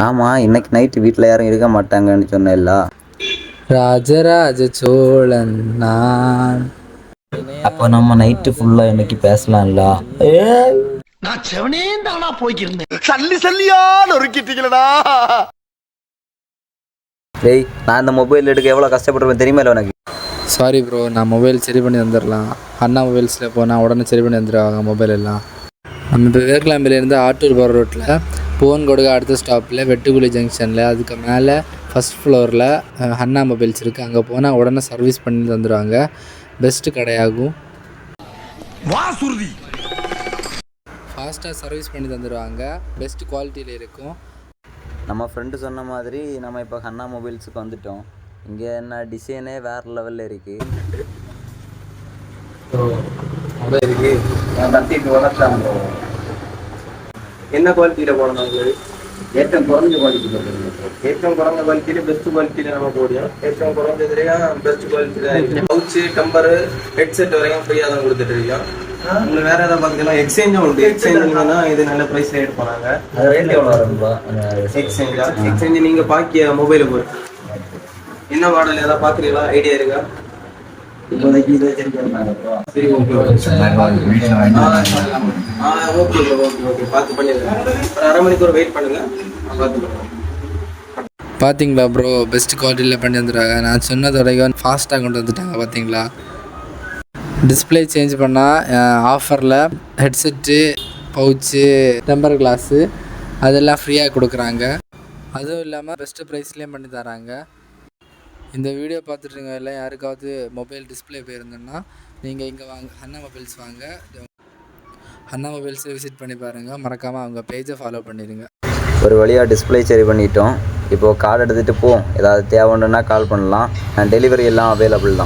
ஆமாம், இன்னைக்கு நைட்டு வீட்டில் யாரும் இருக்க மாட்டாங்கன்னு சொன்னேல்ல. ராஜராஜ சோழன் நான். அப்போ நம்ம நைட்டு ஃபுல்லாக இன்னைக்கு பேசலாம்ல. நான் செவனே தானா போய்க்கிருந்தேன். சல்லி சல்லியா நொறுக்கிட்டீங்களா? டேய், நான் இந்த மொபைல் எடுக்க எவ்வளோ கஷ்டப்பட்டுருவேன் தெரியுமா இல்லை உனக்கு? சாரி ப்ரோ, நான் மொபைல் சரி பண்ணி தந்துடலாம். அண்ணா மொபைல்ஸில் போனால் உடனே சரி பண்ணி தந்துடுவாங்க மொபைல் எல்லாம். நம்ம இப்போ வேர்க்கலாம்பிலேருந்து ஆட்டூர் போகிற ரோட்டில் போன் கொடுக்க அடுத்த ஸ்டாப்பில் வெட்டுக்குழி ஜங்ஷனில் அதுக்கு மேலே ஃபஸ்ட் ஃப்ளோரில் அண்ணா மொபைல்ஸ் இருக்குது. அங்கே போனால் உடனே சர்வீஸ் பண்ணி தந்துடுவாங்க. பெஸ்ட்டு கடையாகும். ஃபாஸ்ட்டாக சர்வீஸ் பண்ணி தந்துடுவாங்க. பெஸ்ட்டு குவாலிட்டியில் இருக்கும். நம்ம ஃப்ரெண்டு சொன்ன மாதிரி நம்ம இப்போ அண்ணா மொபைல்ஸுக்கு வந்துட்டோம். இங்கே என்ன டிசைனே வேறு லெவலில் இருக்குது. என்ன குவாலிட்டியில் போடணும் உங்களுக்கு? ஏற்றம் குறைஞ்ச குவாலிட்டி போடுறது. ஏற்றம் குறைஞ்ச குவாலிட்டியில் பெஸ்ட் குவாலிட்டியில் நம்ம போடுவோம். ஏற்றம் குறைஞ்சதுலேயும் பெஸ்ட் குவாலிட்டியில் பவுச்சு, டம்பரு, ஹெட்செட் வரைக்கும் ஃப்ரீயாக தான் கொடுத்துட்டு இருக்கோம். உங்களுக்கு வேறு ஏதாவது பார்த்தீங்கன்னா எக்ஸ்சேஞ்சும் உண்டு. எக்ஸ்சேஞ்சுங்கன்னா இது நல்ல ப்ரைஸில் எடுப்பாங்க. அது ரேட் எவ்வளோ வரும்பா? எக்ஸ்சேஞ்சு நீங்கள் பாக்கிய மொபைலை பொறுத்து. என்ன மாடல் ஏதாவது பார்க்குறீங்களா? ஐடியா இருக்கா? இப்போதைக்கு இது வச்சிருக்கேன். சரி, ஓகே ஓகே பார்த்து பண்ணிடுங்க. ஒரு அரை மணிக்கூர் வெயிட் பண்ணுங்கள், பார்த்து பண்ணுங்கள். பார்த்தீங்களா ப்ரோ, பெஸ்ட் குவாலிட்டியில் பண்ணி வந்துடுறாங்க. நான் சொன்னதோடையும் ஃபாஸ்ட்டாக கொண்டு வந்துட்டாங்க. பார்த்தீங்களா, டிஸ்பிளே சேஞ்ச் பண்ணால் ஆஃபரில் ஹெட்செட்டு, பவுச்சு, டெம்பர் கிளாஸு அதெல்லாம் ஃப்ரீயாக கொடுக்குறாங்க. அதுவும் இல்லாமல் பெஸ்ட்டு ப்ரைஸ்லேயும் பண்ணி தராங்க. இந்த வீடியோ பார்த்துட்டுருங்க எல்லாம் யாருக்காவது மொபைல் டிஸ்பிளே போயிருந்தோன்னா நீங்கள் இங்கே வாங்க, அண்ணா மொபைல்ஸ் வாங்க. அண்ணா மொபைல்ஸை விசிட் பண்ணி பாருங்கள். மறக்காமல் அவங்க பேஜை ஃபாலோ பண்ணிடுங்க. ஒரு வழியாக டிஸ்பிளே சரி பண்ணிட்டோம். இப்போது கார்டு எடுத்துகிட்டு ஏதாவது தேவைன்னா கால் பண்ணலாம். டெலிவரி எல்லாம் அவைலபிள் தான்.